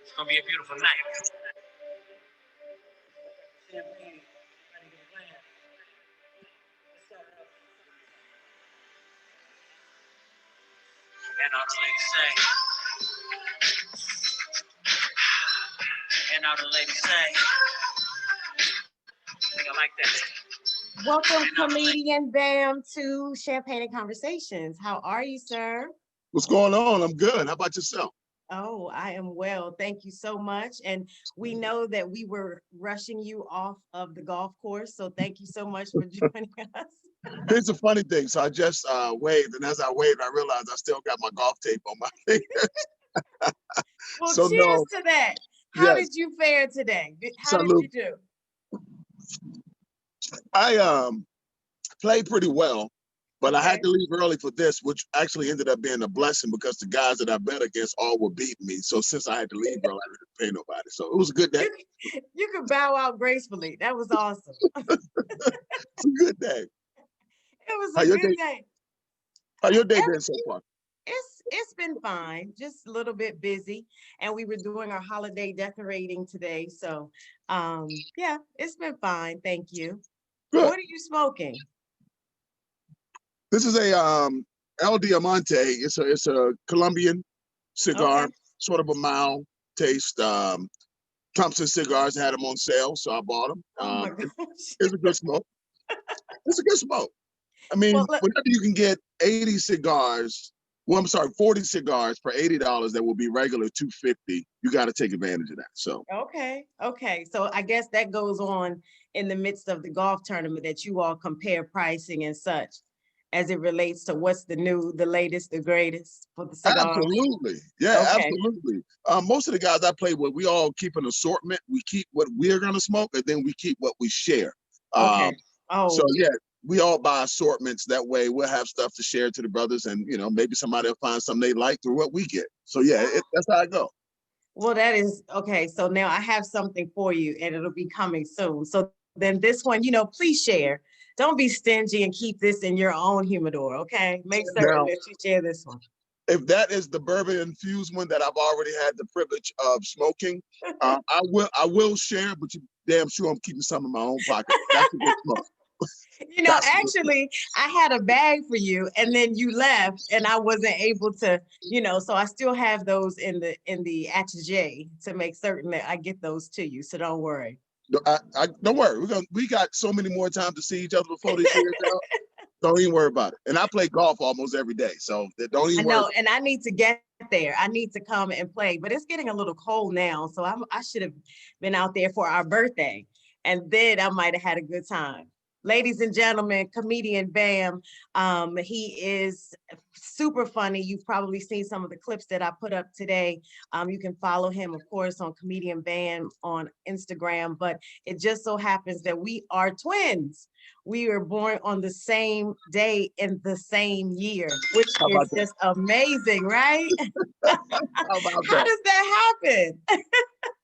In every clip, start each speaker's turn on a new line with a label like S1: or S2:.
S1: It's gonna be a beautiful night. Champagne, ready to land. And all the ladies say, and all the ladies say, I think I like that. Welcome, comedian Bam, to Champagne and Conversations. How are you, sir?
S2: What's going on? I'm good. How about yourself?
S1: Oh, I am well. Thank you so much. And we know that we were rushing you off of the golf course. So thank you so much for joining us.
S2: Here's the funny thing. So I just waved, and as I waved, I realized I still got my golf tape on my fingers.
S1: Well,
S2: So
S1: cheers
S2: no,
S1: to that. How
S2: yes,
S1: did you fare today? How did
S2: salute.
S1: you do?
S2: I played pretty well, but I had
S1: Okay.
S2: to leave early for this, which actually ended up being a blessing because the guys that I bet against all were beating me. So since I had to leave early, I didn't pay nobody. So it was a good day.
S1: You could bow out gracefully. That was awesome.
S2: It's a good day.
S1: It was
S2: How
S1: a
S2: your
S1: good
S2: day?
S1: day.
S2: How your day been so
S1: Everything,
S2: far?
S1: it's been fine, just a little bit busy. And we were doing our holiday decorating today. So yeah, it's been fine. Thank you.
S2: Good.
S1: What are you smoking?
S2: This is a El Diamante. It's a Colombian
S1: Okay.
S2: cigar, sort of a mild taste. Thompson Cigars had them on sale, so I bought them.
S1: Oh my gosh.
S2: It's a good smoke. It's a good smoke. I mean,
S1: Well, look,
S2: whenever you can get 80 cigars, well, I'm sorry, 40 cigars for $80 that will be regular $250, you got to take advantage of that. So
S1: okay. Okay. So I guess that goes on in the midst of the golf tournament that you all compare pricing and such as it relates to what's the new, the latest, the greatest for the cigars.
S2: absolutely, yeah,
S1: Okay.
S2: absolutely. Most of the guys I play with, we all keep an assortment. We keep what we're gonna smoke, and then we keep what we share.
S1: Okay.
S2: So
S1: Oh,
S2: yeah, we all buy assortments. That way, we'll have stuff to share to the brothers, and maybe somebody will find something they like through what we get. So yeah, that's how I go.
S1: well, that is okay. So now I have something for you and it'll be coming soon. So then this one, please share. Don't be stingy and keep this in your own humidor, okay? Make certain
S2: Now,
S1: that you share this one.
S2: if that is the bourbon infused one that I've already had the privilege of smoking, I will share, but you damn sure I'm keeping some in my own pocket. That's a good smoke. That's a good smoke.
S1: Actually, I had a bag for you and then you left and I wasn't able to, so I still have those in the atelier to make certain that I get those to you. So don't worry.
S2: Don't worry. We got so many more times to see each other before this year's out. Don't even worry about it. And I play golf almost every day, so don't
S1: I
S2: even worry
S1: know,
S2: about
S1: and I need to get there. I need to come and play, but it's getting a little cold now, so I should have been out there for our birthday, and then I might have had a good time. Ladies and gentlemen, comedian Bam. He is super funny. You've probably seen some of the clips that I put up today. You can follow him, of course, on comedian Bam on Instagram. But it just so happens that we are twins. We were born on the same day in the same year, which
S2: it. How about
S1: is
S2: that?
S1: just amazing, right?
S2: How about
S1: How
S2: that?
S1: does that happen?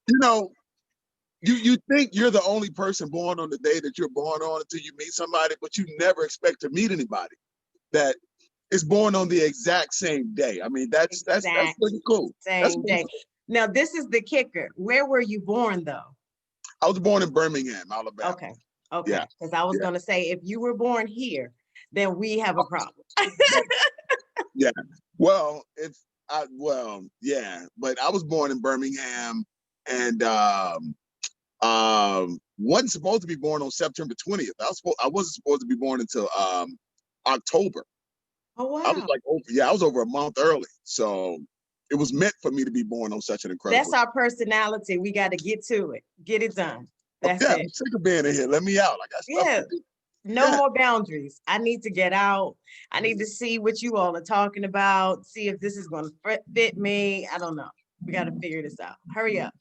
S2: You know, you think you're the only person born on the day that you're born on until you meet somebody, but you never expect to meet anybody that is born on the exact same day. I mean, that's
S1: Exact
S2: pretty cool. That's
S1: same
S2: pretty
S1: day.
S2: cool.
S1: Now, this is the kicker. Where were you born, though?
S2: I was born in Birmingham, Alabama.
S1: Okay.
S2: Yeah,
S1: Okay. Because I was
S2: yeah,
S1: going to say, if you were born here, then we have a problem.
S2: yeah. Yeah, but I was born in Birmingham, and wasn't supposed to be born on September 20th. I wasn't supposed to be born until October.
S1: Oh,
S2: I was
S1: wow.
S2: like, I was over a month early, so it was meant for me to be born on such an incredible
S1: That's
S2: day.
S1: our personality. We got to get to it, get it done. That's
S2: Yeah,
S1: it.
S2: I'm sick of being in here. Let me out. I got stuff
S1: Yeah.
S2: to do.
S1: No
S2: Yeah,
S1: more boundaries. I need to get out. I need to see what you all are talking about, see if this is going to fit me. I don't know. We got to figure this out. Hurry up.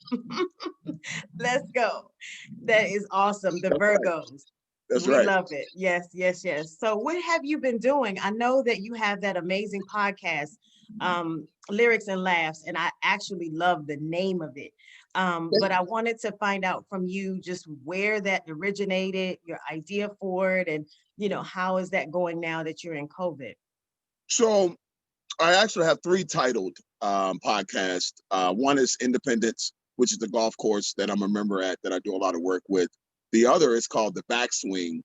S1: Let's go. That is awesome. The
S2: that's right.
S1: Virgos.
S2: That's
S1: We
S2: right.
S1: love it. Yes, yes, yes. So, what have you been doing? I know that you have that amazing podcast, Lyrics and Laughs, and I actually love the name of it. But I wanted to find out from you just where that originated, your idea for it, and how is that going now that you're in COVID?
S2: So I actually have three titled podcasts. One is Independence, which is the golf course that I'm a member at that I do a lot of work with. The other is called The Backswing,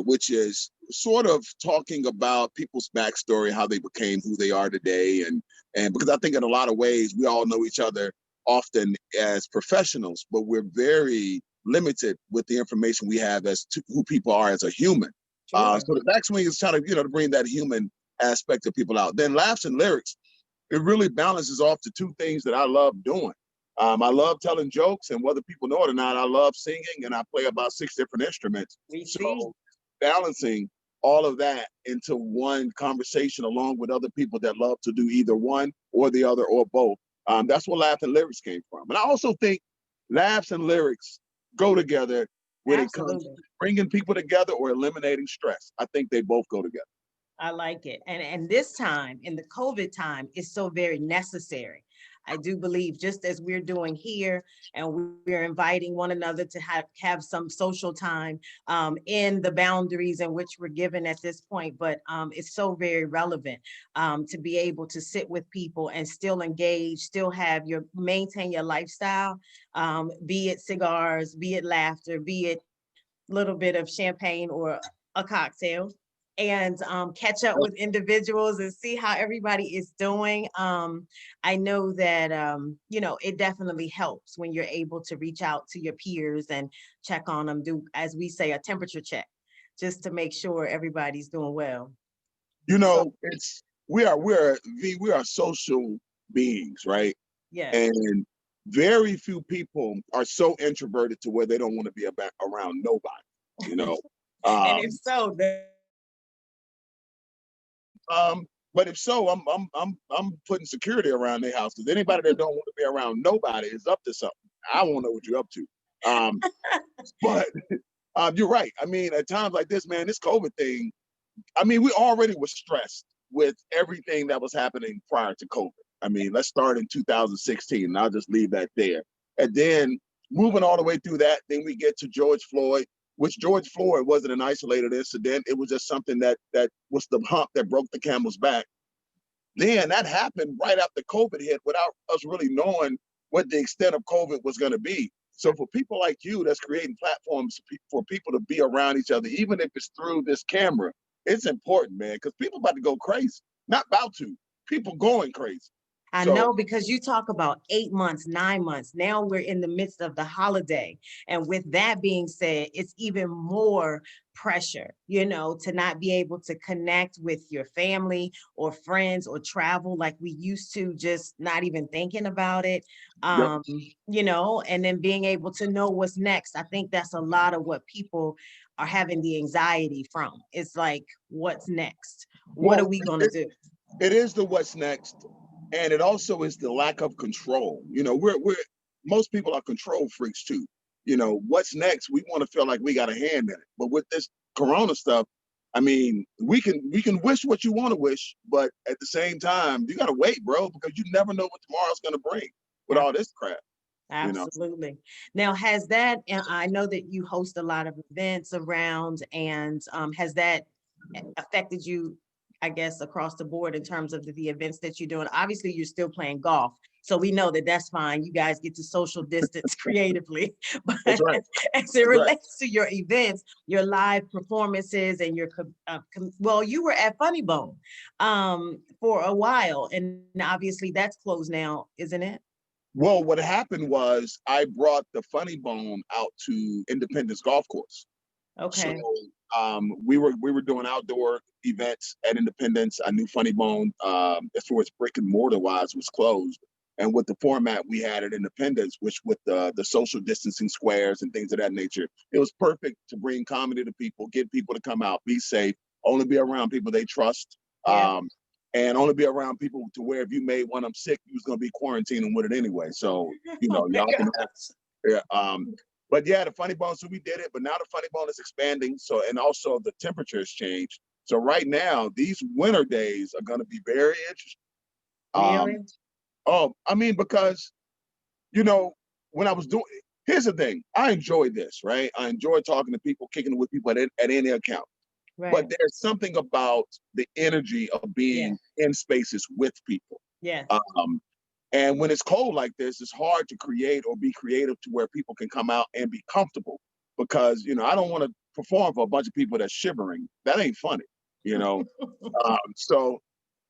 S2: which is sort of talking about people's backstory, how they became who they are today, and because I think in a lot of ways we all know each other often as professionals, but we're very limited with the information we have as to who people are as a human.
S1: Sure.
S2: So the backswing is trying to to bring that human aspect of people out. Then laughs and lyrics, it really balances off the two things that I love doing. I love telling jokes, and whether people know it or not, I love singing, and I play about 6 different instruments.
S1: We see.
S2: So balancing all of that into one conversation along with other people that love to do either one or the other or both. That's where Laugh and Lyrics came from. And I also think laughs and lyrics go together when it comes to
S1: Absolutely.
S2: bringing people together or eliminating stress. I think they both go together.
S1: I like it. And this time, in the COVID time, is so very necessary. I do believe, just as we're doing here, and we're inviting one another to have some social time in the boundaries in which we're given at this point, but it's so very relevant to be able to sit with people and still engage, still have maintain your lifestyle, be it cigars, be it laughter, be it a little bit of champagne or a cocktail, and catch up with individuals and see how everybody is doing. I know that, it definitely helps when you're able to reach out to your peers and check on them, do, as we say, a temperature check, just to make sure everybody's doing well. So,
S2: It's we are social beings, right?
S1: yes.
S2: And very few people are so introverted to where they don't want to be around nobody, you know.
S1: And if
S2: Um,
S1: so,
S2: but if so, I'm putting security around their house because anybody that don't want to be around nobody is up to something. I won't know what you're up to. Um, but you're right. I mean, at times like this, man, this COVID thing. I mean, we already were stressed with everything that was happening prior to COVID. I mean, let's start in 2016, and I'll just leave that there. And then moving all the way through that, then we get to George Floyd, which George Floyd wasn't an isolated incident. It was just something that was the hump that broke the camel's back. Then that happened right after COVID hit without us really knowing what the extent of COVID was going to be. So for people like you that's creating platforms for people to be around each other, even if it's through this camera, it's important, man, because people about to go crazy. Not about to, people going crazy.
S1: I
S2: So
S1: know, because you talk about 8 months, 9 months. Now we're in the midst of the holiday. And with that being said, it's even more pressure, to not be able to connect with your family or friends or travel like we used to, just not even thinking about it.
S2: yep.
S1: And then being able to know what's next. I think that's a lot of what people are having the anxiety from. It's like, what's next? What are
S2: Well,
S1: we going to do?
S2: it is the what's next, and it also is the lack of control. We're most people are control freaks too. What's next? We want to feel like we got a hand in it. But with this Corona stuff, I mean, we can wish what you want to wish, but at the same time, you got to wait, bro, because you never know what tomorrow's going to bring with all this crap. You know.
S1: Absolutely. Now, has that, and I know that you host a lot of events around, and has that affected you, I guess, across the board in terms of the events that you're doing? Obviously, you're still playing golf, so we know that that's fine. You guys get to social distance creatively, but
S2: That's right.
S1: as it
S2: That's right.
S1: relates to your events, your live performances, and well, you were at Funny Bone for a while, and obviously that's closed now, isn't it?
S2: Well, what happened was I brought the Funny Bone out to Independence Golf Course. So
S1: Okay.
S2: we were doing outdoor events at Independence. I knew Funny Bone, as far as brick and mortar wise, was closed. And with the format we had at Independence, which with the social distancing squares and things of that nature, it was perfect to bring comedy to people, get people to come out, be safe, only be around people they trust,
S1: Yeah.
S2: and only be around people to where if you made one of them sick, you was gonna be quarantining with it anyway. So
S1: Oh my
S2: y'all can have.
S1: gosh.
S2: Yeah, but yeah, the Funny Bone, so we did it, but now the Funny Bone is expanding. So, and also the temperature has changed. So right now, these winter days are going to be very interesting. Um,
S1: Really?
S2: oh, I mean, because, you know, when I was doing, here's the thing, I enjoy this, right? I enjoy talking to people, kicking it with people at any account.
S1: Right.
S2: but there's something about the energy of
S1: Yeah.
S2: being in spaces with people.
S1: Yes.
S2: Um, and when it's cold like this, it's hard to create or be creative to where people can come out and be comfortable. Because, I don't want to perform for a bunch of people that's shivering. That ain't funny, you know. So,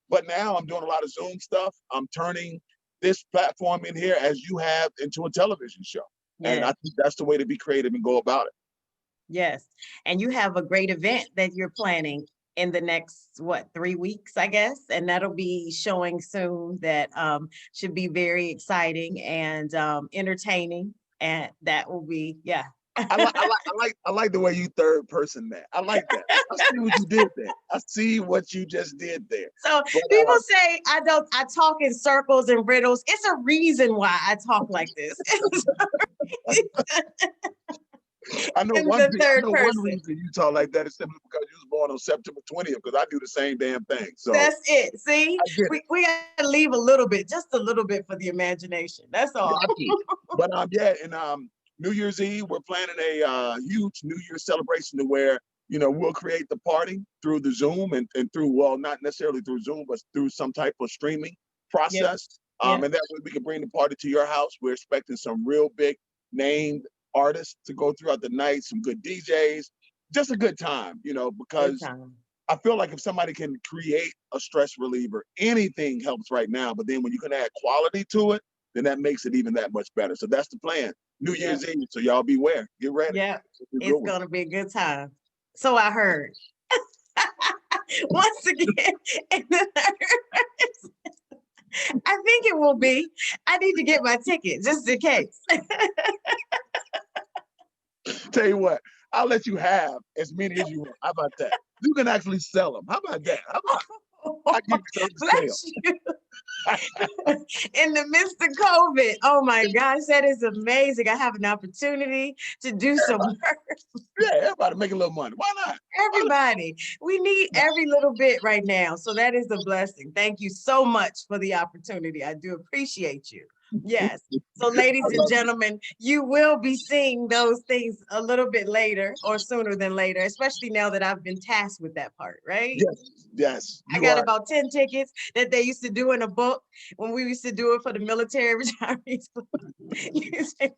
S2: but now I'm doing a lot of Zoom stuff. I'm turning this platform in here, as you have, into a television show. And I
S1: Yes.
S2: think that's the way to be creative and go about it.
S1: Yes. And you have a great event that you're planning in the next, what, 3 weeks, I guess. And that'll be showing soon that should be very exciting and entertaining. And that will be, yeah.
S2: I like the way you third person that. I like that. I see what you did there. I see what you just did there.
S1: So
S2: But
S1: people say I talk in circles and riddles. It's a reason why I talk like this.
S2: I know
S1: In
S2: one
S1: the
S2: thing. I
S1: third
S2: know one
S1: person.
S2: reason you talk like that is simply because you was born on September 20th. Because I do the same damn thing. So
S1: That's it. See,
S2: I get it.
S1: we gotta leave a little bit, just a little bit for the imagination. That's all.
S2: Got you. But yeah, and New Year's Eve, we're planning a huge New Year's celebration to where we'll create the party through the Zoom and through, well, not necessarily through Zoom, but through some type of streaming
S1: Yeah.
S2: process.
S1: Yeah.
S2: And that way we can bring the party to your house. We're expecting some real big named artists to go throughout the night, some good DJs, just a good time,
S1: Good
S2: because
S1: time.
S2: I feel like if somebody can create a stress reliever, anything helps right now. But then when you can add quality to it, then that makes it even that much better. So that's the plan. New
S1: Yeah.
S2: Year's Eve. So y'all beware. Get ready.
S1: Yeah.
S2: It's
S1: It's gonna be a good time. So I heard. Once again, in the third, I think it will be. I need to get my ticket just in case.
S2: Tell you what, I'll let you have as many as you want. How about that? You can actually sell them. How about that? I give you something to sell.
S1: Bless you. In the midst of COVID. Oh my gosh, that is amazing. I have an opportunity to do some work.
S2: Yeah, everybody make a little money. Why not?
S1: Everybody, we need every little bit right now. So that is a blessing. Thank you so much for the opportunity. I do appreciate you. Yes. So, ladies and gentlemen, you will be seeing those things a little bit later or sooner than later, especially now that I've been tasked with that part, right?
S2: Yes.
S1: I got about 10 tickets that they used to do in a book when we used to do it for the military retirees. You say,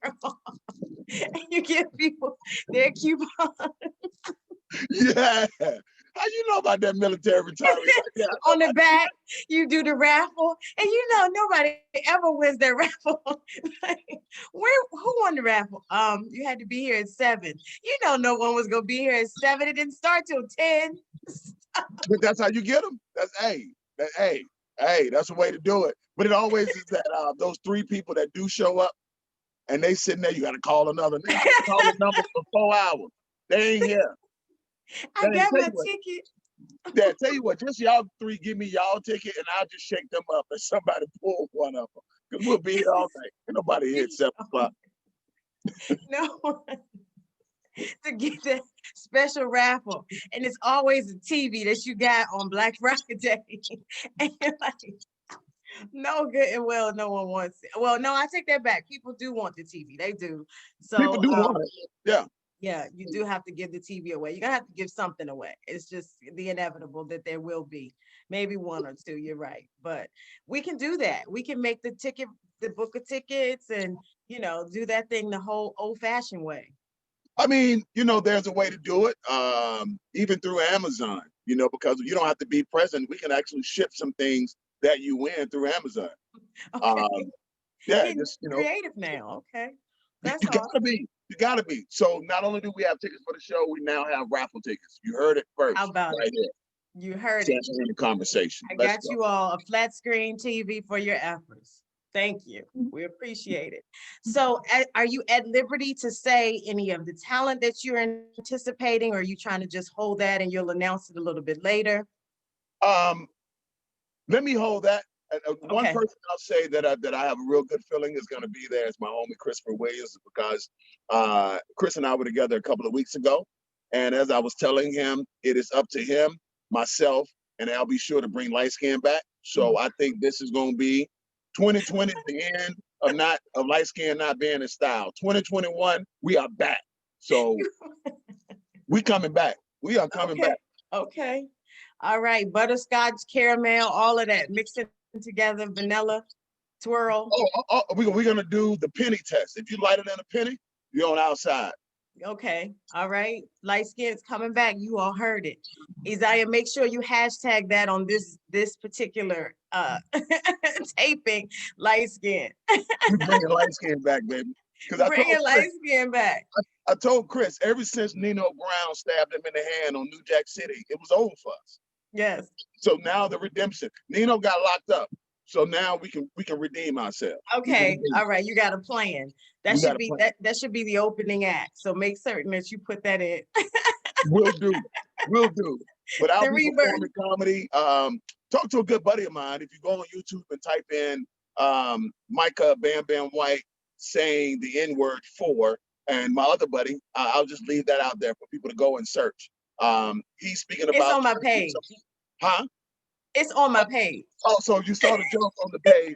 S1: and you give people their coupon.
S2: Yeah. How you know about that military retiree? Yeah,
S1: On the back, you do the raffle, and nobody ever wins that raffle. Who won the raffle? You had to be here at 7. No one was gonna be here at 7. It didn't start till 10.
S2: But that's how you get them. That's the way to do it. But it always is that those 3 people that do show up and they sitting there, you got to call another. Call the number for 4 hours. They ain't here.
S1: I got my ticket.
S2: Yeah, tell you what, just y'all 3 give me y'all ticket and I'll just shake them up and somebody pull one of them. Because we'll be here all night. Ain't nobody here at 7 o'clock.
S1: No. To get that special raffle. And it's always a TV that you got on Black Friday. And you're like, no, good and well, no one wants it. Well, no, I take that back. People do want the TV. They do. So
S2: people do want it. Yeah.
S1: Yeah, you do have to give the TV away. You're gonna have to give something away. It's just the inevitable that there will be maybe 1 or 2. You're right, but we can do that. We can make the book of tickets, and do that thing the whole old-fashioned way.
S2: I mean, there's a way to do it, even through Amazon. Because you don't have to be present. We can actually ship some things that you win through Amazon.
S1: Okay.
S2: Yeah,
S1: Getting
S2: just
S1: creative now. Okay, that's
S2: you
S1: awesome.
S2: gotta be. You gotta be. So not only do we have tickets for the show, we now have raffle tickets. You heard it first.
S1: How about
S2: right
S1: it?
S2: here.
S1: You heard
S2: So
S1: it.
S2: that's in the conversation.
S1: I
S2: Let's
S1: got
S2: go.
S1: you all a flat screen TV for your efforts. Thank you. We appreciate it. So are you at liberty to say any of the talent that you're anticipating, or are you trying to just hold that and you'll announce it a little bit later?
S2: Let me hold that. One
S1: Okay.
S2: person I'll say that I have a real good feeling is going to be there is my homie Christopher Williams, because Chris and I were together a couple of weeks ago, and as I was telling him, it is up to him, myself, and I'll be sure to bring light skin back. So I think this is going to be 2020 is the end of light skin not being in style. 2021, we are back. So we coming back. We are coming back.
S1: Okay. All right. Butterscotch, caramel, all of that. Mix it together, vanilla, swirl.
S2: We're gonna do the penny test. If you lighter than a penny, you're on outside.
S1: Okay. All right. Light skin's coming back. You all heard it. Isaiah, make sure you hashtag that on this particular taping, light skin.
S2: We bringing light skin back, baby. Because
S1: Bringing light skin back.
S2: I told Chris, ever since Nino Brown stabbed him in the hand on New Jack City, it was over for us.
S1: Yes.
S2: So now the redemption. Nino got locked up. So now we can redeem ourselves.
S1: Okay. All right. You got a plan. That should be that should be the opening act. So make certain that you put that in.
S2: Will do. Will do. But I'll be performing comedy. Talk to a good buddy of mine. If you go on YouTube and type in Micah Bam-Bamm White saying the N-word for, and my other buddy, I'll just leave that out there for people to go and search. He's speaking about—
S1: It's on my page.
S2: Huh?
S1: It's on my page.
S2: Oh, so you saw the joke on the page.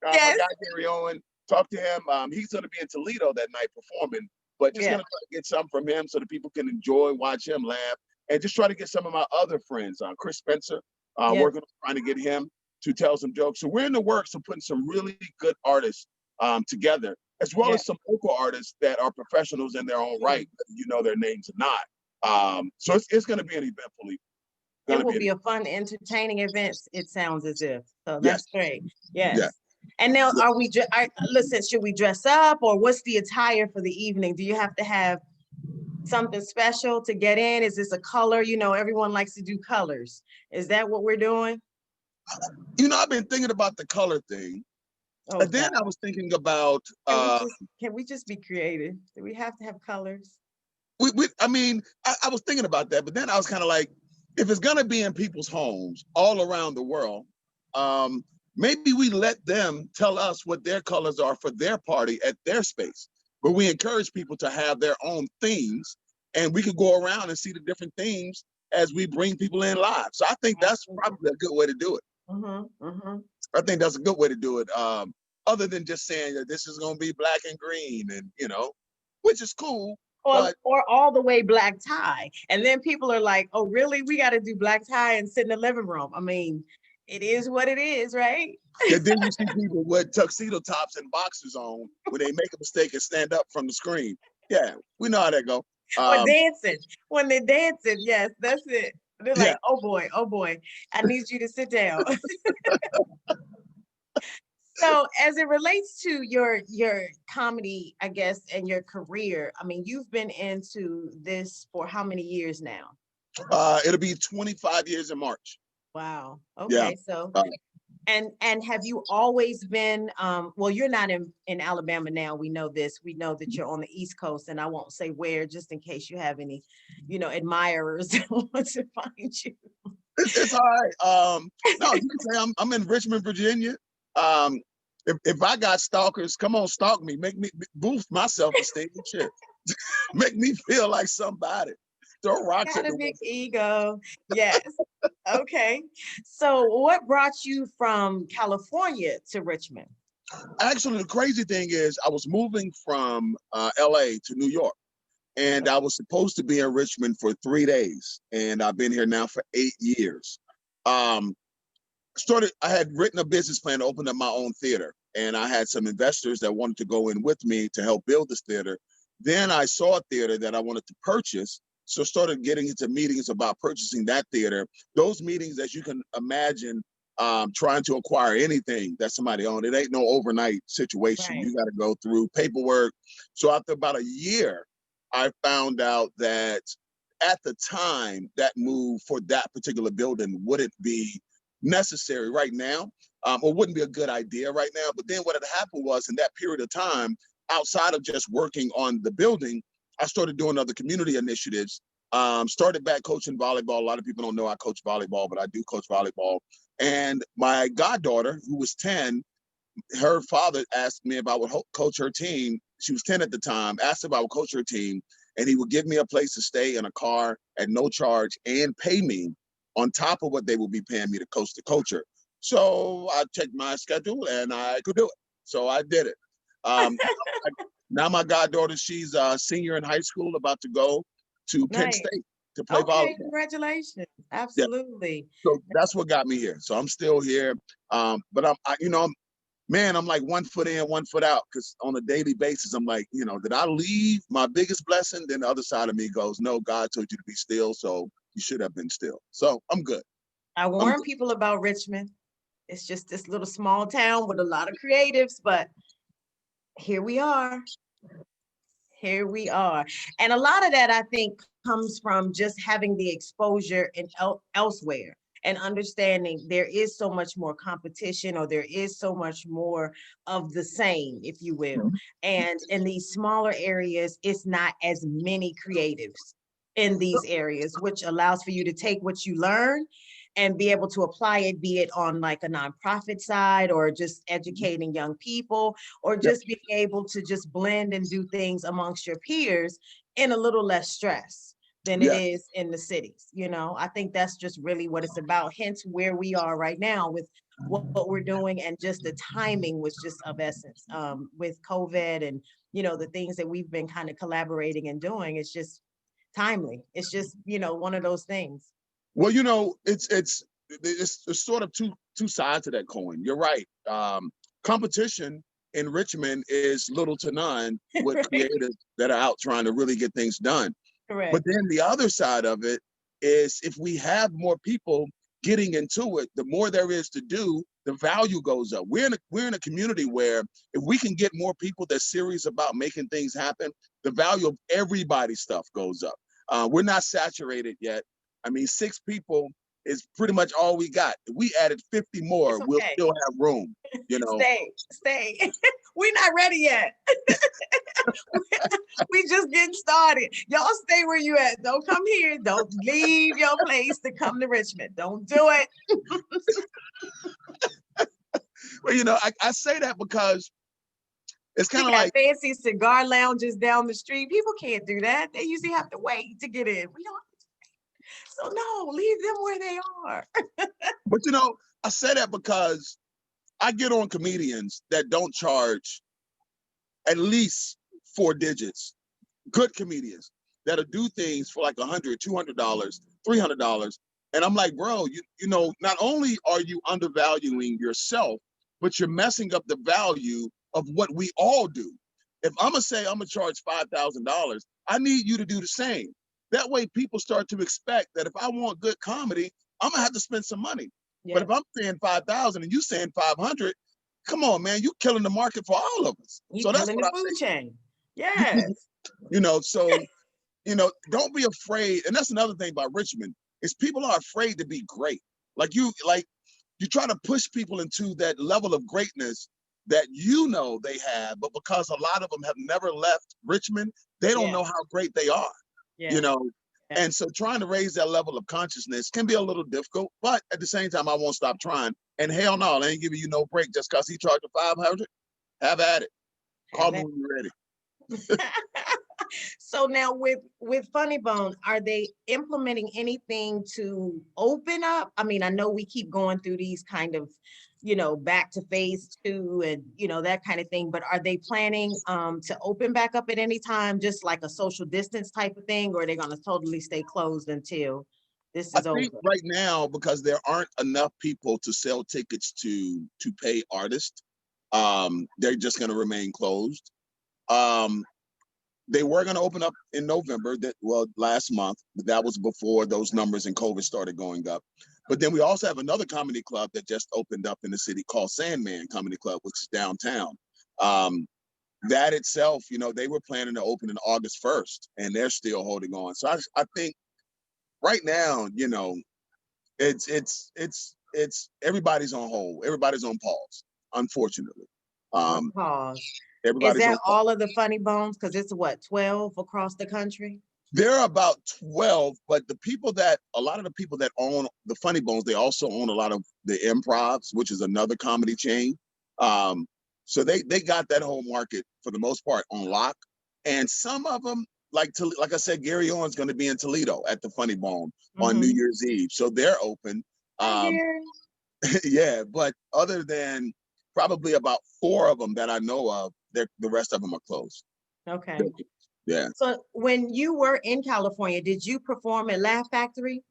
S1: Yes.
S2: My guy Gary Owen, talk to him. He's going to be in Toledo that night performing, but just going to try to get some from him so that people can enjoy, watch him laugh, and just try to get some of my other friends, Chris Spencer, working on trying to get him to tell some jokes. So we're in the works of putting some really good artists together, as well as some local artists that are professionals in their own right, whether you know their names or not. So it's going to be an eventful evening.
S1: It will be a fun, entertaining event. It sounds as if. So that's great. Yes. And now, listen, should we dress up, or what's the attire for the evening? Do you have to have something special to get in? Is this a color? You know, everyone likes to do colors. Is that what we're doing?
S2: You know, I've been thinking about the color thing. Oh, and then I was thinking about—
S1: can we just be creative? Do we have to have colors?
S2: I mean, I was thinking about that, but then I was kind of like, if it's going to be in people's homes all around the world, maybe we let them tell us what their colors are for their party at their space, but we encourage people to have their own themes, and we could go around and see the different themes as we bring people in live. So I think that's probably a good way to do it. I think that's a good way to do it. Other than just saying that this is going to be black and green, and which is cool.
S1: Or all the way black tie. And then people are like, oh, really? We got to do black tie and sit in the living room. I mean, it is what it is, right?
S2: And then you see people with tuxedo tops and boxers on when they make a mistake and stand up from the screen. Yeah, we know how that go.
S1: Or dancing. When they're dancing, yes, that's it. They're like, oh boy, I need you to sit down. So as it relates to your comedy, I guess, and your career, I mean, you've been into this for how many years now?
S2: It'll be 25 years in March.
S1: Wow. Okay. So, and have you always been, well, you're not in Alabama now. We know this. We know that you're on the East Coast, and I won't say where, just in case you have any, admirers that want to find you.
S2: It's all right. No, you can say I'm in Richmond, Virginia. If I got stalkers, come on, stalk me. Make me boost my self-esteem. Shit. Make me feel like somebody. Throw rocks at
S1: a big ego. Yes. Okay. So what brought you from California to Richmond?
S2: Actually, the crazy thing is I was moving from LA to New York, and I was supposed to be in Richmond for 3 days, and I've been here now for 8 years. I had written a business plan to open up my own theater, and I had some investors that wanted to go in with me to help build this theater. Then I saw a theater that I wanted to purchase, so started getting into meetings about purchasing that theater. Those meetings, as you can imagine, trying to acquire anything that somebody owned, it ain't no overnight situation. Right. You got to go through paperwork. So after about a year, I found out that at the time, that move for that particular building wouldn't be necessary right now, or wouldn't be a good idea right now. But then what had happened was, in that period of time, outside of just working on the building, I started doing other community initiatives. Started back coaching volleyball. A lot of people don't know I coach volleyball, but I do coach volleyball. And my goddaughter, who was 10, her father asked me if I would coach her team. She was 10 at the time, asked if I would coach her team, and he would give me a place to stay in a car at no charge and pay me on top of what they would be paying me to coach the culture. So I checked my schedule and I could do it. So I did it. Now my goddaughter, she's a senior in high school, about to go to Penn State. to play
S1: Okay,
S2: volleyball.
S1: congratulations.
S2: Yeah,
S1: Absolutely.
S2: so that's what got me here. So I'm still here. But I'm like 1 foot in, 1 foot out, because on a daily basis, I'm like, did I leave my biggest blessing? Then the other side of me goes, no, God told you to be still, so you should have been still. So I'm good.
S1: I
S2: I'm
S1: warn
S2: good.
S1: people about Richmond. It's just this little small town with a lot of creatives, but here we are. Here we are. And a lot of that, I think, comes from just having the exposure in elsewhere and understanding there is so much more competition, or there is so much more of the same, if you will. And in these smaller areas, it's not as many creatives in these areas, which allows for you to take what you learn and be able to apply it, be it on like a nonprofit side or just educating young people, or
S2: Yep.
S1: just being able to just blend and do things amongst your peers in a little less stress than it
S2: Yeah.
S1: is in the cities. I think that's just really what it's about. Hence where we are right now with what we're doing, and just the timing was just of essence with COVID, and the things that we've been kind of collaborating and doing. It's just timely. It's just one of those things.
S2: Well, it's sort of two sides to that coin. You're right. Competition in Richmond is little to none with
S1: Right.
S2: creators that are out trying to really get things done. But
S1: Correct.
S2: then the other side of it is, if we have more people getting into it, the more there is to do, the value goes up. We're in a community where if we can get more people that's serious about making things happen, the value of everybody's stuff goes up. We're not saturated yet. I mean, 6 people is pretty much all we got. If we added 50
S1: It's
S2: more, we'll
S1: okay.
S2: still have room, you know.
S1: Stay. We're not ready yet. We just getting started. Y'all stay where you at. Don't come here. Don't leave your place to come to Richmond. Don't do it.
S2: Well, I say that because it's kind
S1: We
S2: of
S1: got
S2: like,
S1: fancy cigar lounges down the street. People can't do that. They usually have to wait to get in. We don't. So no, leave them where they are.
S2: but I say that because I get on comedians that don't charge at least 4 digits, good comedians that'll do things for like $100, $200, $300. And I'm like, bro, not only are you undervaluing yourself, but you're messing up the value of what we all do. If I'm gonna say I'm gonna charge $5,000, I need you to do the same. That way people start to expect that if I want good comedy, I'm gonna have to spend some money. But
S1: Yeah,
S2: if I'm saying 5,000 and you saying 500, come on, man, you're killing the market for all of us.
S1: you
S2: So that's
S1: killing
S2: what
S1: the
S2: I
S1: food
S2: say.
S1: chain.
S2: You,
S1: Yes.
S2: so don't be afraid. And that's another thing about Richmond, is people are afraid to be great. Like you try to push people into that level of greatness that they have, but because a lot of them have never left Richmond, they don't
S1: Yeah.
S2: know how great they are. You
S1: Yeah.
S2: know,
S1: Yeah.
S2: and so trying to raise that level of consciousness can be a little difficult, but at the same time, I won't stop trying. And hell no, I ain't giving you no break just because he charged you 500. Have at it. Call
S1: Have
S2: me
S1: that.
S2: when you're ready.
S1: So now with Funny Bone, are they implementing anything to open up? I mean, I know we keep going through these kind of, back to phase 2 and that kind of thing, but are they planning to open back up at any time, just like a social distance type of thing, or are they going to totally stay closed until this
S2: I
S1: is
S2: think
S1: over?
S2: right now, because there aren't enough people to sell tickets to pay artists, they're just going to remain closed. Um, they were going to open up in November, last month, but that was before those numbers and COVID started going up. But then we also have another comedy club that just opened up in the city called Sandman Comedy Club, which is downtown. That itself, they were planning to open in August 1st, and they're still holding on. So I think right now, it's everybody's on hold, everybody's on pause, unfortunately.
S1: On
S2: Um,
S1: pause. Is
S2: everybody's on
S1: that
S2: pause.
S1: all of the Funny Bones? Because it's what, 12 across the country?
S2: There are about 12, but a lot of the people that own the Funny Bones, they also own a lot of the Improvs, which is another comedy chain. Um, so they got that whole market for the most part on lock. And some of them, like I said, Gary Owen's going to be in Toledo at the Funny Bone on New
S1: Mm-hmm.
S2: Year's Eve, so they're open.
S1: Hi,
S2: Um,
S1: Gary.
S2: yeah, but other than probably about 4 of them that I know of, the rest of them are closed.
S1: Okay.
S2: Yeah.
S1: So when you were in California, did you perform at Laugh Factory?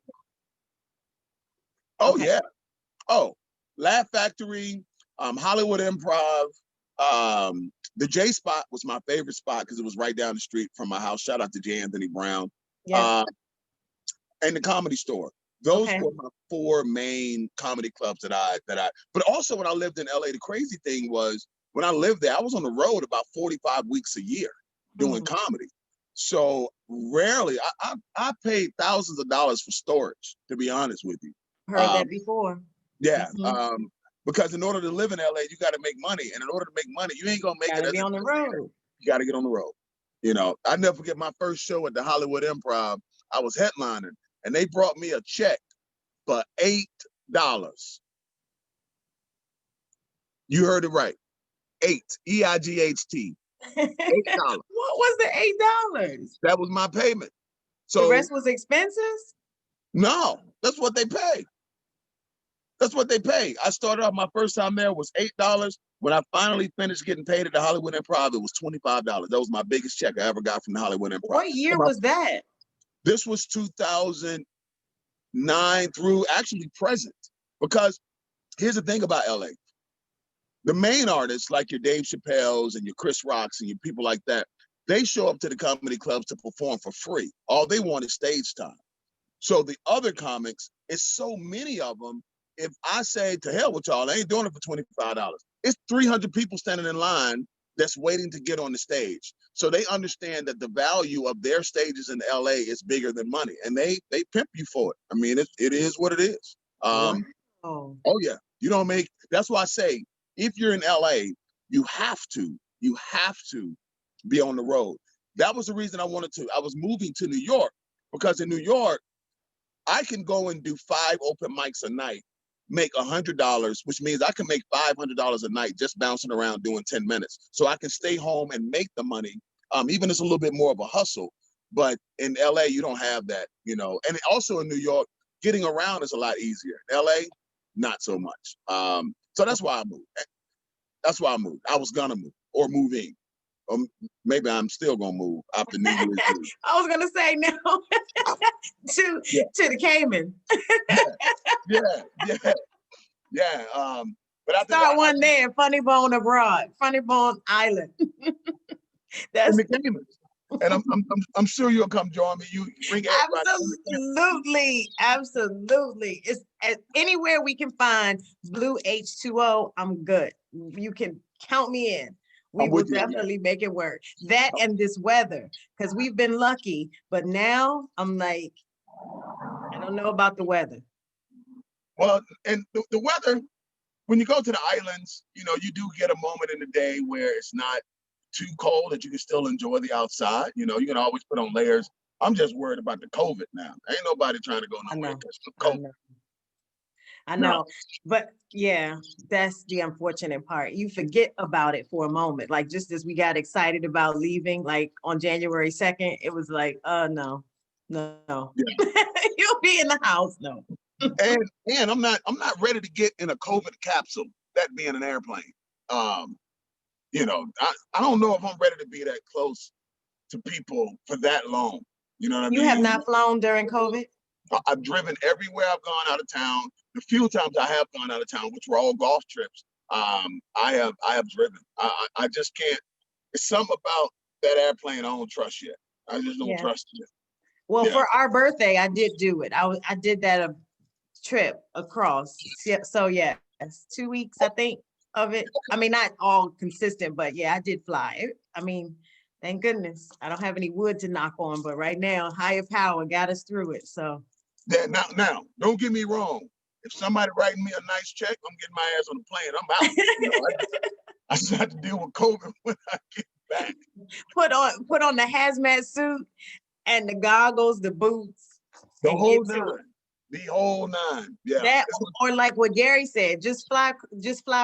S2: Oh
S1: Okay.
S2: yeah. Oh, Laugh Factory, Hollywood Improv. The J Spot was my favorite spot because it was right down the street from my house. Shout out to J. Anthony Brown.
S1: Yeah.
S2: And the Comedy Store. Those
S1: Okay.
S2: were my four main comedy clubs but also when I lived in LA, the crazy thing was when I lived there, I was on the road about 45 weeks a year doing comedy. So rarely, I paid thousands of dollars for storage, to be honest with you.
S1: Heard that before.
S2: Yeah. Because in order to live in LA, you got to make money. And in order to make money, you ain't going to make
S1: Gotta
S2: it
S1: be on the road.
S2: You got to get on the road. You know, I never forget my first show at the Hollywood Improv. I was headlining and they brought me a check for $8. You heard it right. 8, EIGHT. $8.
S1: What was the $8?
S2: That was my payment.
S1: The
S2: So
S1: rest was expenses?
S2: no, that's what they pay. That's what they pay. I started off, my first time there was $8. When I finally finished getting paid at the Hollywood Improv, it was $25. That was my biggest check I ever got from the Hollywood Improv.
S1: What year was that?
S2: This was 2009 through actually present. Because here's the thing about LA. The main artists, like your Dave Chappelle's and your Chris Rocks and your people like that, they show up to the comedy clubs to perform for free. All they want is stage time. So the other comics, it's so many of them. If I say, to hell with y'all, I ain't doing it for $25. It's 300 people standing in line that's waiting to get on the stage. So they understand that the value of their stages in LA is bigger than money, and they pimp you for it. I mean, it is what it is.
S1: Wow.
S2: Oh yeah, you don't make. That's why I say, if you're in LA, you have to be on the road. That was the reason I was moving to New York, because in New York, I can go and do 5 open mics a night, make $100, which means I can make $500 a night just bouncing around doing 10 minutes. So I can stay home and make the money. Even it's a little bit more of a hustle, but in LA, you don't have that, you know. And also in New York, getting around is a lot easier. LA, not so much. So that's why I moved. That's why I moved. I was gonna move or move in. Maybe I'm still gonna move after New Year's Eve.
S1: I was gonna say no to the Cayman.
S2: Yeah. But after
S1: Start
S2: that,
S1: one there, Funny Bone Abroad, Funny Bone Island.
S2: That's the Caymans. And I'm sure you'll come join me. You bring
S1: absolutely. It's anywhere we can find blue H2O. I'm good. You can count me in. We will definitely make it work. That and this weather, because we've been lucky, but now I'm like, I don't know about the weather.
S2: Well, and the weather, when you go to the islands, you know, you do get a moment in the day where it's not too cold that you can still enjoy the outside. You know, you can always put on layers. I'm just worried about the COVID now. Ain't nobody trying to go nowhere because of COVID.
S1: I know, but yeah, that's the unfortunate part. You forget about it for a moment. Like just as we got excited about leaving, like on January 2nd, it was like, no. Yeah. You'll be in the house, no.
S2: and I'm not ready to get in a COVID capsule, that being an airplane. You know, I don't know if I'm ready to be that close to people for that long. You know what I mean?
S1: You have not flown during COVID?
S2: I've driven everywhere I've gone out of town. The few times I have gone out of town, which were all golf trips, I have driven. I just can't. It's something about that airplane I don't trust yet. I just don't trust it.
S1: Well, for our birthday, I did do it. I did that a trip across. So yes, 2 weeks, I think, of it. I mean, not all consistent, but yeah, I did fly. I mean, thank goodness. I don't have any wood to knock on, but right now, higher power got us through it. So
S2: yeah, now, don't get me wrong. If somebody writing me a nice check, I'm getting my ass on the plane. I'm out. You know, I just have to deal with COVID when I get back.
S1: Put on the hazmat suit and the goggles, the boots,
S2: the whole nine. Yeah.
S1: That or like what Gary said, just fly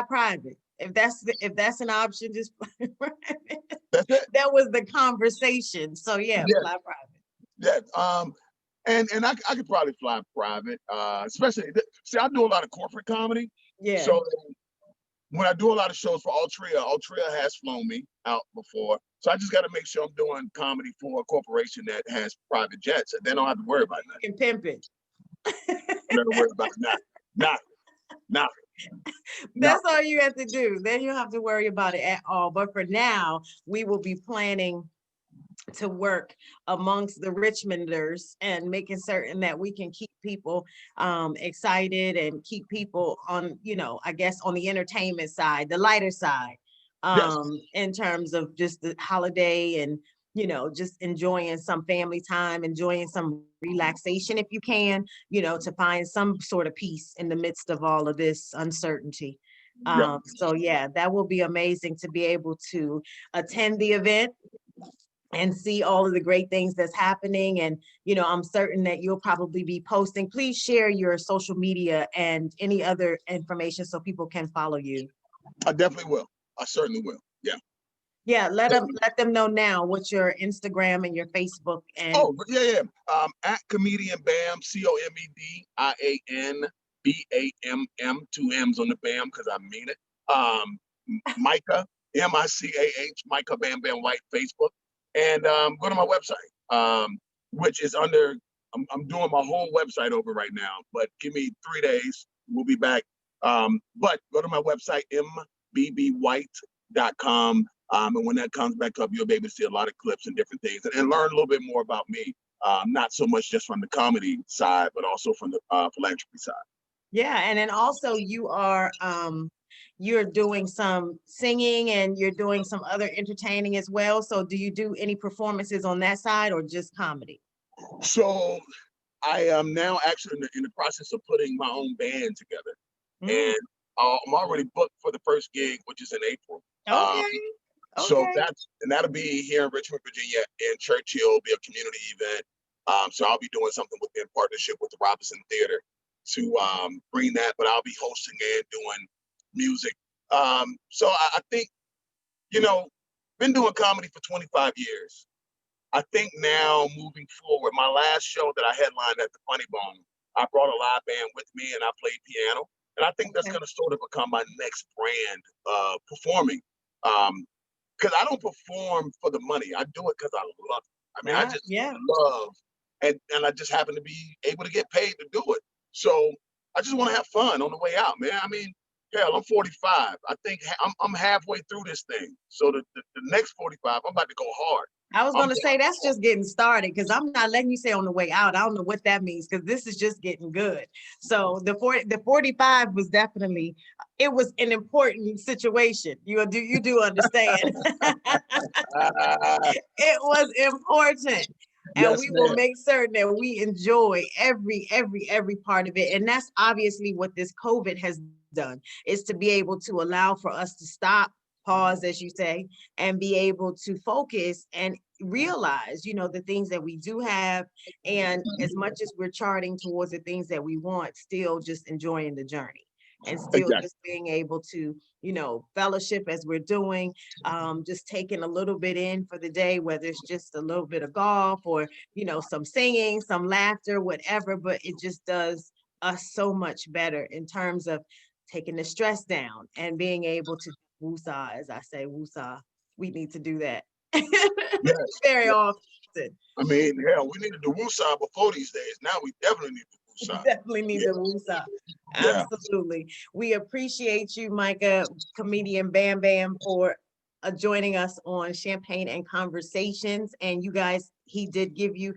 S1: private. If that's an option, just fly private.
S2: That's it.
S1: That was the conversation. So yeah, fly private.
S2: Yeah. And I could probably fly private, especially, see, I do a lot of corporate comedy.
S1: Yeah.
S2: So when I do a lot of shows for Altria has flown me out before. So I just got to make sure I'm doing comedy for a corporation that has private jets, and they don't have to worry about nothing.
S1: And pimp it.
S2: Never worry about nothing.
S1: That's all you have to do. Then you don't have to worry about it at all. But for now, we will be planning to work amongst the Richmonders and making certain that we can keep people excited and keep people on, I guess on the entertainment side, the lighter side,
S2: Yes.
S1: in terms of just the holiday and, just enjoying some family time, enjoying some relaxation if you can, to find some sort of peace in the midst of all of this uncertainty.
S2: Yep.
S1: So yeah, that will be amazing to be able to attend the event and see all of the great things that's happening. And, I'm certain that you'll probably be posting. Please share your social media and any other information so people can follow you.
S2: I definitely will. I certainly will. Yeah.
S1: Yeah, let them know now what's your Instagram and your Facebook. And
S2: yeah. At Comedian Bam, COMEDIAN BAMM, 2 M's on the Bam because I mean it. Micah, MICAH, Micah Bam-Bamm White, Facebook. And go to my website, which is under, I'm doing my whole website over right now, but give me 3 days, we'll be back. But go to my website, mbbwhite.com. And when that comes back up, you'll be able to see a lot of clips and different things and learn a little bit more about me. Not so much just from the comedy side, but also from the philanthropy side.
S1: Yeah, and then also you're doing some singing and you're doing some other entertaining as well. So do you do any performances on that side or just comedy?
S2: So I am now actually in the process of putting my own band together. And I'm already booked for the first gig, which is in April.
S1: Okay.
S2: So that'll be here in Richmond, Virginia, in Churchill, be a community event. So I'll be doing something in partnership with the Robinson Theater to bring that, but I'll be hosting and doing music. So I think, been doing comedy for 25 years. I think now moving forward, my last show that I headlined at the Funny Bone, I brought a live band with me and I played piano. And I think that's going to sort of become my next brand performing. Because I don't perform for the money. I do it because I love it. I mean, I just love, and I just happen to be able to get paid to do it. So I just want to have fun on the way out, man. I mean, hell, I'm 45. I think I'm halfway through this thing. So the next 45, I'm about to go hard.
S1: I was going to say that's just getting started because I'm not letting you say on the way out. I don't know what that means because this is just getting good. So the 45 was definitely, it was an important situation. You do understand. It was important. And we will make certain that we enjoy every part of it. And that's obviously what this COVID has done, is to be able to allow for us to stop, pause, as you say, and be able to focus and realize, the things that we do have. And as much as we're charting towards the things that we want, still just enjoying the journey and still just being able to, fellowship as we're doing, just taking a little bit in for the day, whether it's just a little bit of golf or, some singing, some laughter, whatever, but it just does us so much better in terms of taking the stress down and being able to woosah, as I say, woosah. We need to do that very often.
S2: I mean, hell, we needed the woosah before these days. Now we definitely need the woosah.
S1: Definitely need the woosah. Absolutely. We appreciate you, Micah, comedian Bam-Bamm, for joining us on Champagne and Conversations. And you guys, he did give you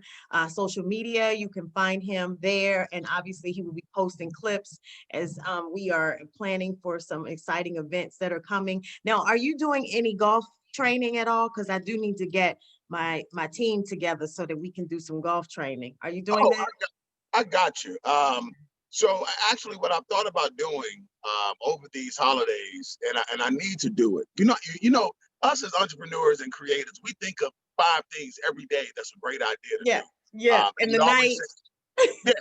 S1: social media. You can find him there. And obviously he will be posting clips as we are planning for some exciting events that are coming. Now, are you doing any golf training at all? Because I do need to get my team together so that we can do some golf training. Are you doing that?
S2: I got you. So actually what I've thought about doing over these holidays, and I need to do it. Us as entrepreneurs and creators, we think of 5 things every day. That's a great idea to do.
S1: Yeah. In the night.
S2: And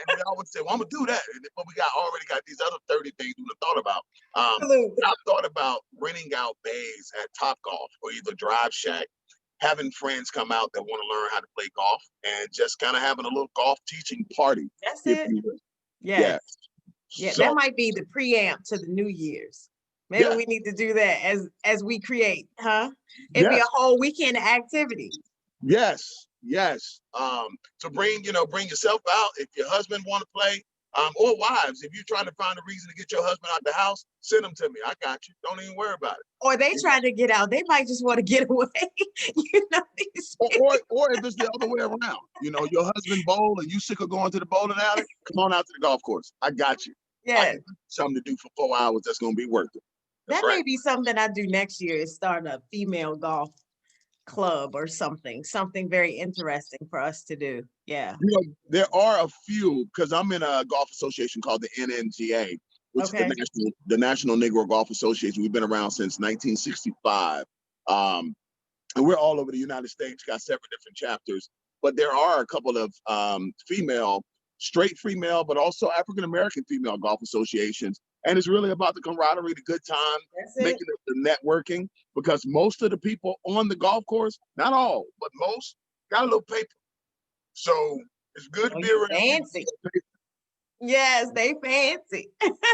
S2: we always say, well, I'm gonna do that. But we already got these other 30 things we thought about. I've thought about renting out bays at Topgolf or either Drive Shack, having friends come out that want to learn how to play golf and just kind of having a little golf teaching party.
S1: That's it. Yeah,
S2: so,
S1: that might be the preamp to the New Year's. Maybe
S2: Yeah,
S1: we need to do that as we create, huh? It'd be a
S2: yes,
S1: whole weekend of activity.
S2: yes. To bring yourself out if your husband want to play, or wives, if you're trying to find a reason to get your husband out the house, send them to me. I got you. Don't even worry about it.
S1: Or they trying to get out. They might just want to get away. These
S2: Or if it's the other way around, your husband bowl and you sick of going to the bowling alley, come on out to the golf course. I got you. I
S1: yes.
S2: can give you something to do for 4 hours that's gonna be worth it. That's
S1: That
S2: right.
S1: may be something I do next year is start a female golf club or something very interesting for us to do. Yeah.
S2: There are a few because I'm in a golf association called the NNGA, which is
S1: Okay.
S2: the National Negro Golf Association. We've been around since 1965. And we're all over the United States, got several different chapters, but there are a couple of straight female, but also African American female golf associations. And it's really about the camaraderie, the good time,
S1: That's
S2: making
S1: it.
S2: the networking, because most of the people on the golf course, not all, but most, got a little paper. So it's good to
S1: Oh,
S2: be
S1: you
S2: around people
S1: fancy.
S2: with paper.
S1: Yes, they fancy.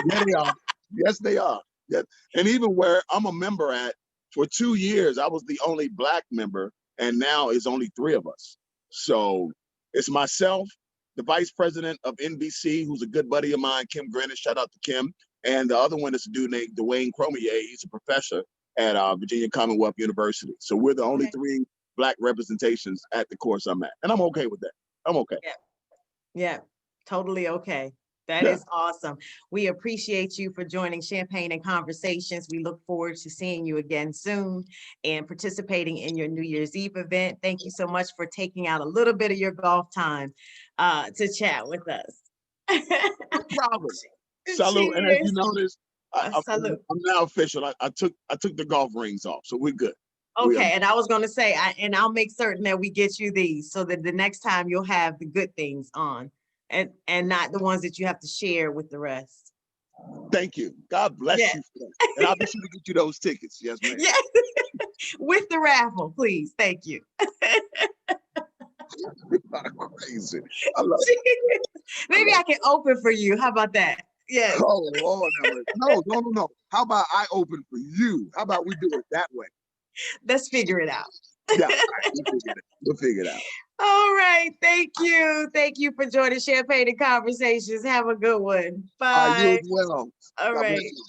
S2: Yeah, they are. Yes, they are. Yeah. And even where I'm a member at, for 2 years, I was the only Black member, and now it's only 3 of us. So it's myself, the vice president of NBC, who's a good buddy of mine, Kim Greenwich, shout out to Kim. And the other one is a dude named Dwayne Cromier. He's a professor at Virginia Commonwealth University. So we're the only
S1: Okay.
S2: 3 Black representations at the course I'm at. And I'm okay with that. I'm okay.
S1: Yeah. Yeah. Totally okay. That
S2: Yeah.
S1: is awesome. We appreciate you for joining Champagne and Conversations. We look forward to seeing you again soon and participating in your New Year's Eve event. Thank you so much for taking out a little bit of your golf time to chat with us.
S2: No problem. Salute. And as you
S1: Cheers.
S2: notice,
S1: Salute.
S2: I'm now official. I took the golf rings off, so we're good. We are
S1: Okay, and I was going to say, and I'll make certain that we get you these so that the next time you'll have the good things on and not the ones that you have to share with the rest.
S2: Thank you. God bless
S1: Yeah.
S2: you for that. And I'll be sure to get you those tickets. Yes, ma'am.
S1: Yeah. With the raffle, please. Thank you.
S2: Crazy. I love it.
S1: Maybe I can open for you. How about that? Yes.
S2: Oh, Lord. No. How about I open for you? How about we do it that way?
S1: Let's figure it out.
S2: Yeah, all right, we'll figure it out.
S1: All right. Thank you. Thank you for joining Champagne and Conversations. Have a good one.
S2: All right, you
S1: Bye.
S2: as well.
S1: All
S2: God bless
S1: right.
S2: you.